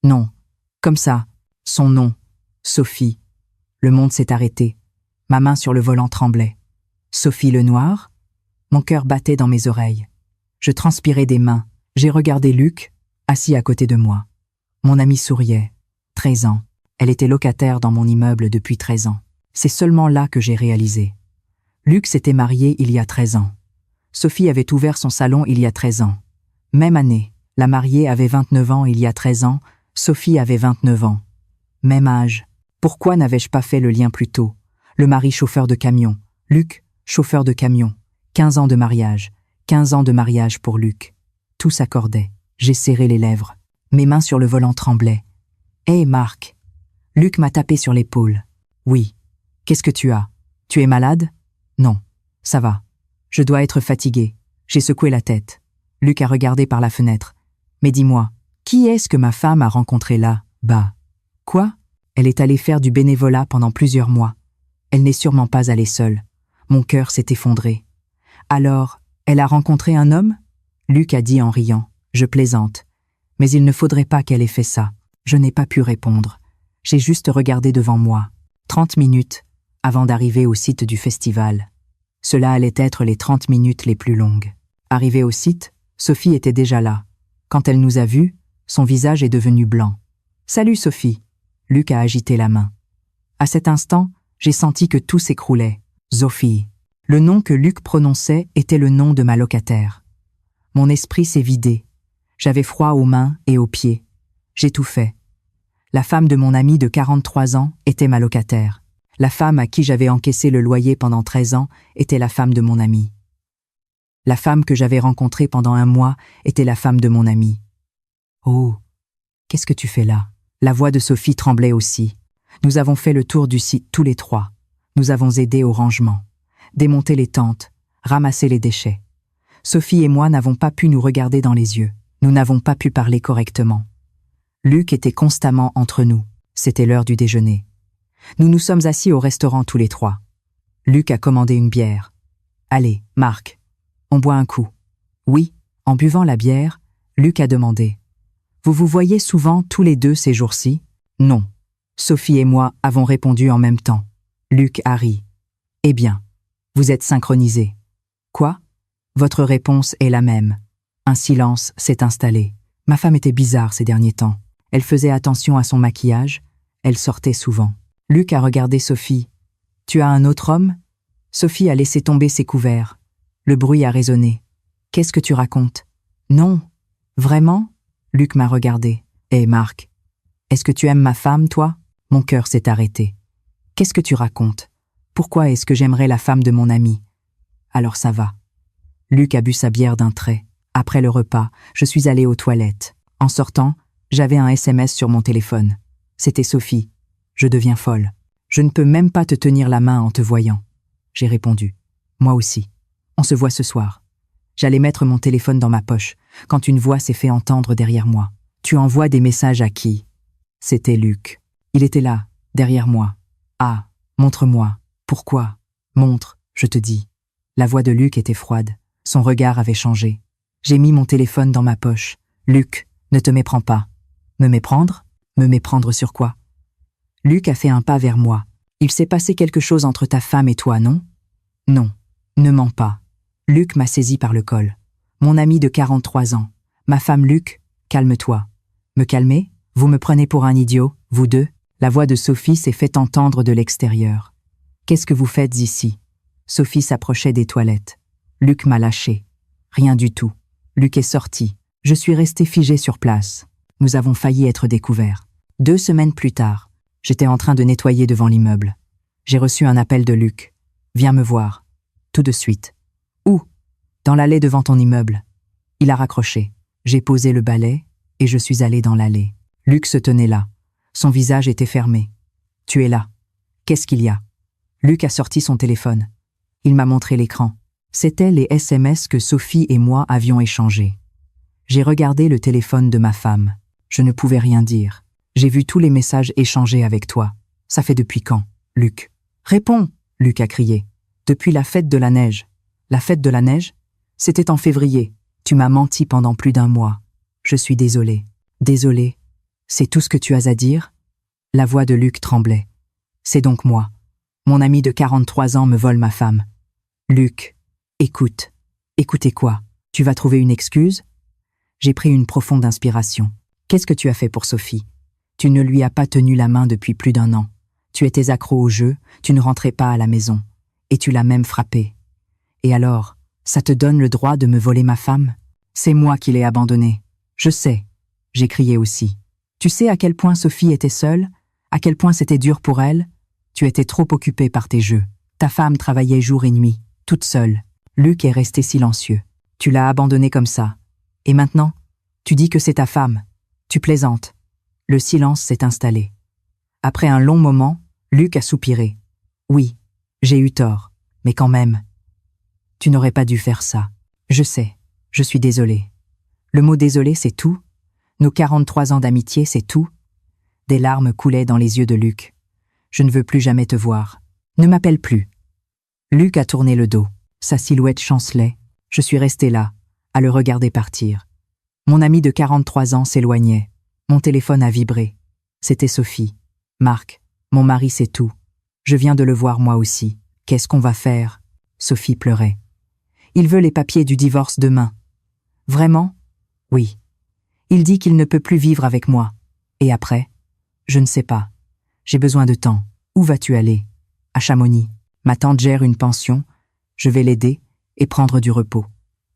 Non. Comme ça. Son nom. Sophie. Le monde s'est arrêté. Ma main sur le volant tremblait. Sophie Lenoir? Mon cœur battait dans mes oreilles. Je transpirais des mains. J'ai regardé Luc, assis à côté de moi. Mon ami souriait. 13 ans. Elle était locataire dans mon immeuble depuis 13 ans. C'est seulement là que j'ai réalisé. Luc s'était marié il y a 13 ans. Sophie avait ouvert son salon il y a 13 ans. Même année, la mariée avait 29 ans il y a 13 ans, Sophie avait 29 ans. Même âge. Pourquoi n'avais-je pas fait le lien plus tôt? Le mari chauffeur de camion. Luc, chauffeur de camion. 15 ans de mariage. 15 ans de mariage pour Luc. Tout s'accordait. J'ai serré les lèvres. Mes mains sur le volant tremblaient. « Hé, Marc !» Luc m'a tapé sur l'épaule. « Oui. Qu'est-ce que tu as? Tu es malade? » « Non. Ça va. Je dois être fatigué. » J'ai secoué la tête. Luc a regardé par la fenêtre. « Mais dis-moi, qui est-ce que ma femme a rencontré là, bas? » « Quoi? Elle est allée faire du bénévolat pendant plusieurs mois. Elle n'est sûrement pas allée seule. Mon cœur s'est effondré. Alors, elle a rencontré un homme? Luc a dit en riant. Je plaisante. Mais il ne faudrait pas qu'elle ait fait ça. Je n'ai pas pu répondre. J'ai juste regardé devant moi. 30 minutes avant d'arriver au site du festival. Cela allait être les 30 minutes les plus longues. Arrivée au site, Sophie était déjà là. Quand elle nous a vus, son visage est devenu blanc. « Salut Sophie !» Luc a agité la main. À cet instant, j'ai senti que tout s'écroulait. Sophie. Le nom que Luc prononçait était le nom de ma locataire. Mon esprit s'est vidé. J'avais froid aux mains et aux pieds. J'étouffais. La femme de mon ami de 43 ans était ma locataire. La femme à qui j'avais encaissé le loyer pendant 13 ans était la femme de mon ami. La femme que j'avais rencontrée pendant 1 mois était la femme de mon ami. « Oh, qu'est-ce que tu fais là ?» La voix de Sophie tremblait aussi. Nous avons fait le tour du site tous les 3. Nous avons aidé au rangement, démonté les tentes, ramassé les déchets. Sophie et moi n'avons pas pu nous regarder dans les yeux. Nous n'avons pas pu parler correctement. Luc était constamment entre nous. C'était l'heure du déjeuner. Nous nous sommes assis au restaurant tous les trois. Luc a commandé une bière. « Allez, Marc, on boit un coup. » Oui, en buvant la bière, Luc a demandé. « Vous vous voyez souvent tous les deux ces jours-ci » Non. Sophie et moi avons répondu en même temps. Luc a ri. « Eh bien, vous êtes synchronisés. » Quoi ? Votre réponse est la même. Un silence s'est installé. Ma femme était bizarre ces derniers temps. Elle faisait attention à son maquillage. Elle sortait souvent. Luc a regardé Sophie. « Tu as un autre homme ?» Sophie a laissé tomber ses couverts. Le bruit a résonné. « Qu'est-ce que tu racontes ?»« Non. Vraiment ?» Luc m'a regardé. « Hé, Marc, est-ce que tu aimes ma femme, toi ?» Mon cœur s'est arrêté. « Qu'est-ce que tu racontes ? Pourquoi est-ce que j'aimerais la femme de mon ami ? » Alors ça va. Luc a bu sa bière d'un trait. Après le repas, je suis allé aux toilettes. En sortant, j'avais un SMS sur mon téléphone. C'était Sophie. Je deviens folle. Je ne peux même pas te tenir la main en te voyant. J'ai répondu. Moi aussi. On se voit ce soir. J'allais mettre mon téléphone dans ma poche, quand une voix s'est fait entendre derrière moi. Tu envoies des messages à qui ? C'était Luc. Il était là, derrière moi. Ah, montre-moi. Pourquoi ? Montre, je te dis. La voix de Luc était froide. Son regard avait changé. J'ai mis mon téléphone dans ma poche. Luc, ne te méprends pas. Me méprendre ? Me méprendre sur quoi ? Luc a fait un pas vers moi. Il s'est passé quelque chose entre ta femme et toi, non ? Non, ne mens pas. Luc m'a saisi par le col. Mon ami de 43 ans. Ma femme Luc, calme-toi. Me calmer ? Vous me prenez pour un idiot, vous deux ? La voix de Sophie s'est fait entendre de l'extérieur. Qu'est-ce que vous faites ici ? Sophie s'approchait des toilettes. Luc m'a lâché. Rien du tout. Luc est sorti. Je suis resté figé sur place. Nous avons failli être découverts. 2 semaines plus tard, j'étais en train de nettoyer devant l'immeuble. J'ai reçu un appel de Luc. Viens me voir. Tout de suite. Où ? Dans l'allée devant ton immeuble. Il a raccroché. J'ai posé le balai et je suis allé dans l'allée. Luc se tenait là. Son visage était fermé. Tu es là. Qu'est-ce qu'il y a ? Luc a sorti son téléphone. Il m'a montré l'écran. C'étaient les SMS que Sophie et moi avions échangés. J'ai regardé le téléphone de ma femme. Je ne pouvais rien dire. J'ai vu tous les messages échangés avec toi. Ça fait depuis quand, Luc ? Réponds, Luc a crié. Depuis la fête de la neige. La fête de la neige ? C'était en février. Tu m'as menti pendant plus d'1 mois. Je suis désolé. Désolé. C'est tout ce que tu as à dire ? La voix de Luc tremblait. C'est donc moi. Mon ami de 43 ans me vole ma femme. Luc, écoute. Écoutez quoi ? Tu vas trouver une excuse ? J'ai pris une profonde inspiration. Qu'est-ce que tu as fait pour Sophie ? Tu ne lui as pas tenu la main depuis plus d'1 an. Tu étais accro au jeu, tu ne rentrais pas à la maison. Et tu l'as même frappée. Et alors, ça te donne le droit de me voler ma femme ? C'est moi qui l'ai abandonnée. Je sais. J'ai crié aussi. Tu sais à quel point Sophie était seule ? À quel point c'était dur pour elle ? Tu étais trop occupé par tes jeux. Ta femme travaillait jour et nuit, toute seule. Luc est resté silencieux. Tu l'as abandonnée comme ça. Et maintenant, tu dis que c'est ta femme. Tu plaisantes. Le silence s'est installé. Après un long moment, Luc a soupiré. Oui, j'ai eu tort, mais quand même. Tu n'aurais pas dû faire ça. Je sais, je suis désolé. Le mot désolé, c'est tout ? Nos 43 ans d'amitié, c'est tout ? Des larmes coulaient dans les yeux de Luc. Je ne veux plus jamais te voir. Ne m'appelle plus. Luc a tourné le dos. Sa silhouette chancelait. Je suis resté là, à le regarder partir. Mon ami de 43 ans s'éloignait. Mon téléphone a vibré. C'était Sophie. Marc, mon mari sait tout. Je viens de le voir moi aussi. Qu'est-ce qu'on va faire ? Sophie pleurait. Il veut les papiers du divorce demain. Vraiment ? Oui. Il dit qu'il ne peut plus vivre avec moi. Et après ? Je ne sais pas. J'ai besoin de temps. Où vas-tu aller ? À Chamonix. Ma tante gère une pension. Je vais l'aider et prendre du repos.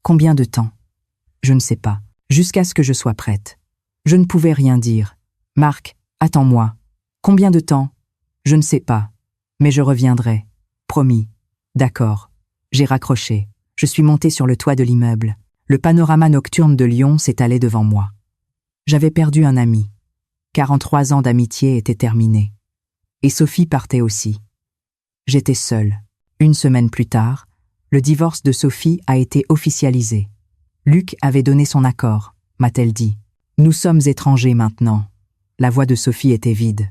Combien de temps ? Je ne sais pas. Jusqu'à ce que je sois prête. Je ne pouvais rien dire. Marc, attends-moi. Combien de temps ? Je ne sais pas. Mais je reviendrai. Promis. D'accord. J'ai raccroché. Je suis montée sur le toit de l'immeuble. Le panorama nocturne de Lyon s'étalait devant moi. J'avais perdu un ami. 43 ans d'amitié étaient terminés. Et Sophie partait aussi. J'étais seule. 1 semaine plus tard, le divorce de Sophie a été officialisé. Luc avait donné son accord. m'a-t-elle dit. Nous sommes étrangers maintenant. La voix de Sophie était vide.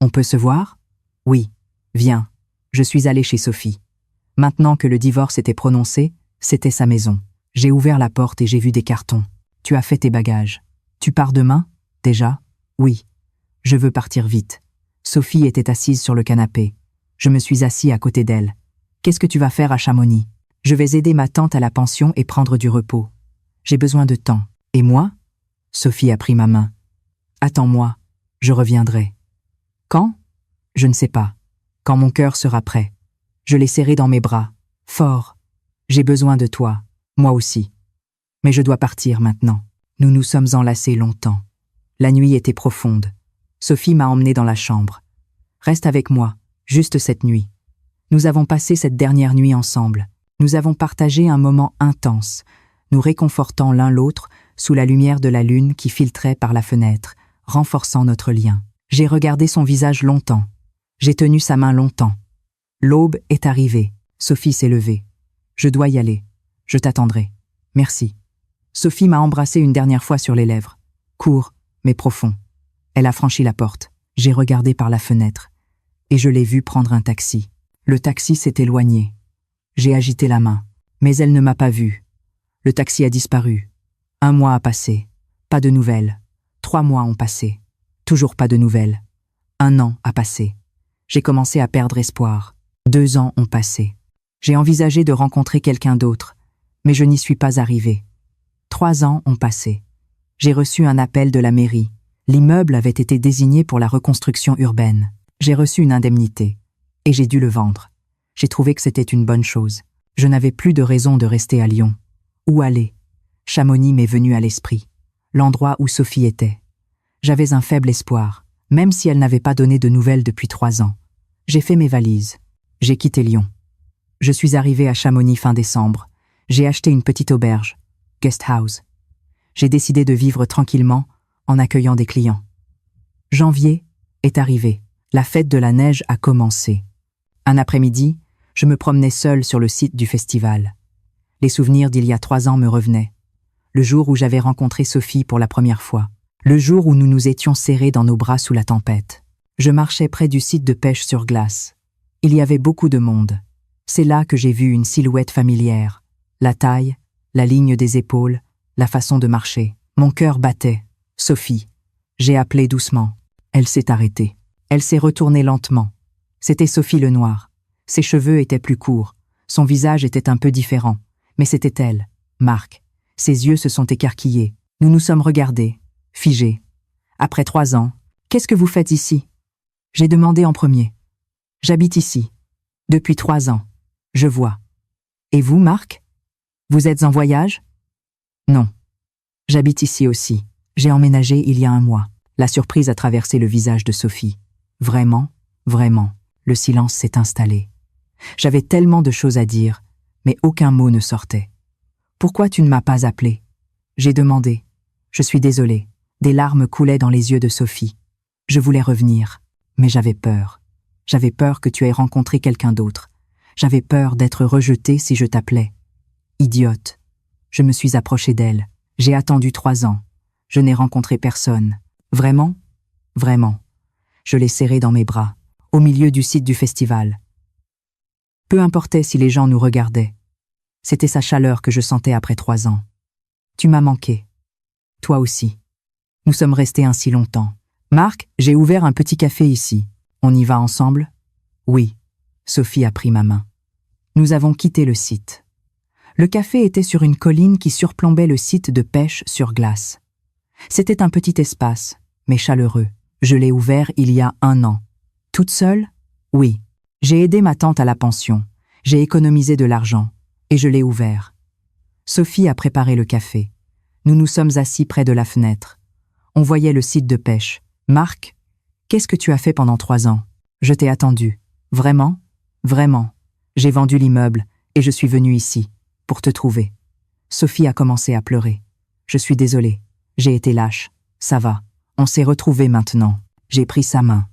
On peut se voir? Oui. Viens. Je suis allée chez Sophie. Maintenant que le divorce était prononcé, c'était sa maison. J'ai ouvert la porte et j'ai vu des cartons. Tu as fait tes bagages. Tu pars demain? Déjà? Oui. Je veux partir vite. Sophie était assise sur le canapé. Je me suis assis à côté d'elle. Qu'est-ce que tu vas faire à Chamonix? Je vais aider ma tante à la pension et prendre du repos. J'ai besoin de temps. Et moi? Sophie a pris ma main. Attends-moi, je reviendrai. Quand? Je ne sais pas. Quand mon cœur sera prêt. Je l'ai serré dans mes bras. Fort. J'ai besoin de toi. Moi aussi. Mais je dois partir maintenant. Nous nous sommes enlacés longtemps. La nuit était profonde. Sophie m'a emmenée dans la chambre. Reste avec moi, juste cette nuit. Nous avons passé cette dernière nuit ensemble. Nous avons partagé un moment intense, nous réconfortant l'un l'autre sous la lumière de la lune qui filtrait par la fenêtre, renforçant notre lien. J'ai regardé son visage longtemps. J'ai tenu sa main longtemps. L'aube est arrivée. Sophie s'est levée. Je dois y aller. Je t'attendrai. Merci. Sophie m'a embrassé une dernière fois sur les lèvres. Court, mais profond. Elle a franchi la porte. J'ai regardé par la fenêtre. Et je l'ai vue prendre un taxi. Le taxi s'est éloigné. J'ai agité la main. Mais elle ne m'a pas vue. Le taxi a disparu. 1 mois a passé. Pas de nouvelles. 3 mois ont passé. Toujours pas de nouvelles. 1 an a passé. J'ai commencé à perdre espoir. 2 ans ont passé. J'ai envisagé de rencontrer quelqu'un d'autre, mais je n'y suis pas arrivée. 3 ans ont passé. J'ai reçu un appel de la mairie. L'immeuble avait été désigné pour la reconstruction urbaine. J'ai reçu une indemnité, et j'ai dû le vendre. J'ai trouvé que c'était une bonne chose. Je n'avais plus de raison de rester à Lyon. Où aller? Chamonix m'est venu à l'esprit, l'endroit où Sophie était. J'avais un faible espoir, même si elle n'avait pas donné de nouvelles depuis 3 ans. J'ai fait mes valises. J'ai quitté Lyon. Je suis arrivée à Chamonix fin décembre. J'ai acheté une petite auberge, guest house. J'ai décidé de vivre tranquillement en accueillant des clients. Janvier est arrivé. La fête de la neige a commencé. Un après-midi, je me promenais seule sur le site du festival. Les souvenirs d'il y a 3 ans me revenaient. Le jour où j'avais rencontré Sophie pour la première fois. Le jour où nous nous étions serrés dans nos bras sous la tempête. Je marchais près du site de pêche sur glace. Il y avait beaucoup de monde. C'est là que j'ai vu une silhouette familière. La taille, la ligne des épaules, la façon de marcher. Mon cœur battait. Sophie. J'ai appelé doucement. Elle s'est arrêtée. Elle s'est retournée lentement. C'était Sophie Lenoir. Ses cheveux étaient plus courts. Son visage était un peu différent. Mais c'était elle, Marc. Ses yeux se sont écarquillés. Nous nous sommes regardés, figés. Après 3 ans, qu'est-ce que vous faites ici? J'ai demandé en premier. J'habite ici. Depuis 3 ans. Je vois. Et vous, Marc? Vous êtes en voyage? Non. J'habite ici aussi. J'ai emménagé il y a 1 mois. La surprise a traversé le visage de Sophie. Vraiment, vraiment, le silence s'est installé. J'avais tellement de choses à dire, mais aucun mot ne sortait. Pourquoi tu ne m'as pas appelé? J'ai demandé. Je suis désolée. Des larmes coulaient dans les yeux de Sophie. Je voulais revenir, mais j'avais peur. J'avais peur que tu aies rencontré quelqu'un d'autre. J'avais peur d'être rejetée si je t'appelais. Idiote. Je me suis approchée d'elle. J'ai attendu 3 ans. Je n'ai rencontré personne. Vraiment? Vraiment. Je l'ai serrée dans mes bras, au milieu du site du festival. Peu importait si les gens nous regardaient. C'était sa chaleur que je sentais après 3 ans. Tu m'as manqué. Toi aussi. Nous sommes restés ainsi longtemps. Marc, j'ai ouvert un petit café ici. On y va ensemble? Oui. Sophie a pris ma main. Nous avons quitté le site. Le café était sur une colline qui surplombait le site de pêche sur glace. C'était un petit espace, mais chaleureux. Je l'ai ouvert il y a 1 an. Toute seule? Oui. J'ai aidé ma tante à la pension. J'ai économisé de l'argent. Et je l'ai ouvert. Sophie a préparé le café. Nous nous sommes assis près de la fenêtre. On voyait le site de pêche. Marc, qu'est-ce que tu as fait pendant 3 ans? Je t'ai attendu. Vraiment? Vraiment. J'ai vendu l'immeuble et je suis venue ici, pour te trouver. Sophie a commencé à pleurer. Je suis désolée. J'ai été lâche. Ça va. On s'est retrouvés maintenant. J'ai pris sa main.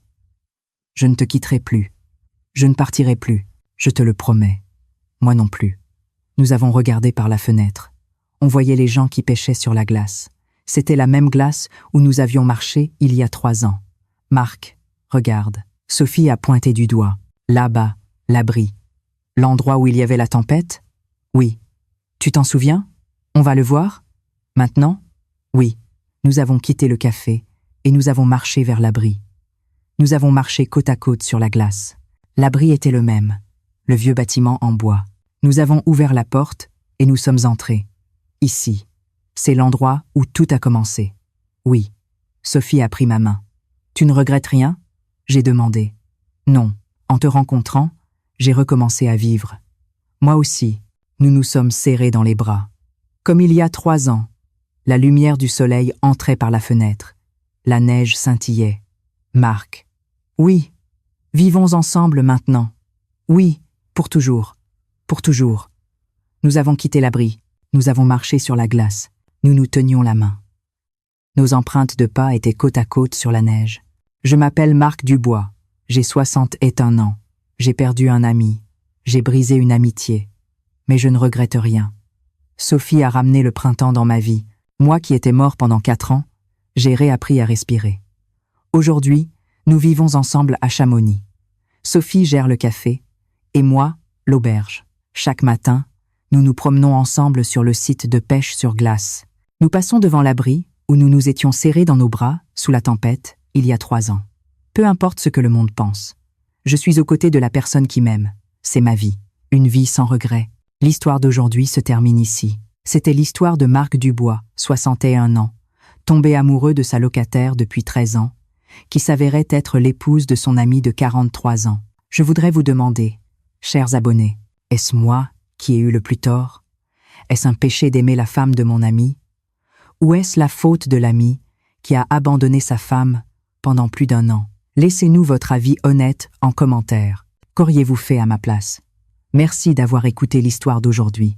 Je ne te quitterai plus. Je ne partirai plus. Je te le promets. Moi non plus. Nous avons regardé par la fenêtre. On voyait les gens qui pêchaient sur la glace. C'était la même glace où nous avions marché il y a 3 ans. Marc, regarde. Sophie a pointé du doigt. Là-bas, l'abri. L'endroit où il y avait la tempête? Oui. Tu t'en souviens? On va le voir? Maintenant? Oui. Nous avons quitté le café et nous avons marché vers l'abri. Nous avons marché côte à côte sur la glace. L'abri était le même, le vieux bâtiment en bois. Nous avons ouvert la porte et nous sommes entrés. Ici, c'est l'endroit où tout a commencé. Oui. Sophie a pris ma main. Tu ne regrettes rien? J'ai demandé. Non. En te rencontrant, j'ai recommencé à vivre. Moi aussi, nous nous sommes serrés dans les bras. Comme il y a 3 ans, la lumière du soleil entrait par la fenêtre. La neige scintillait. Marc. Oui. Vivons ensemble maintenant. Oui, pour toujours. Pour toujours. Nous avons quitté l'abri. Nous avons marché sur la glace. Nous nous tenions la main. Nos empreintes de pas étaient côte à côte sur la neige. Je m'appelle Marc Dubois. J'ai 61 ans. J'ai perdu un ami. J'ai brisé une amitié. Mais je ne regrette rien. Sophie a ramené le printemps dans ma vie. Moi qui étais mort pendant 4 ans, j'ai réappris à respirer. Aujourd'hui, nous vivons ensemble à Chamonix. Sophie gère le café et moi, l'auberge. Chaque matin, nous nous promenons ensemble sur le site de pêche sur glace. Nous passons devant l'abri où nous nous étions serrés dans nos bras sous la tempête il y a 3 ans. Peu importe ce que le monde pense. Je suis aux côtés de la personne qui m'aime. C'est ma vie. Une vie sans regret. L'histoire d'aujourd'hui se termine ici. C'était l'histoire de Marc Dubois, 61 ans, tombé amoureux de sa locataire depuis 13 ans, qui s'avérait être l'épouse de son ami de 43 ans. Je voudrais vous demander, chers abonnés, est-ce moi qui ai eu le plus tort? Est-ce un péché d'aimer la femme de mon ami? Ou est-ce la faute de l'ami qui a abandonné sa femme pendant plus d'1 an? Laissez-nous votre avis honnête en commentaire. Qu'auriez-vous fait à ma place? Merci d'avoir écouté l'histoire d'aujourd'hui.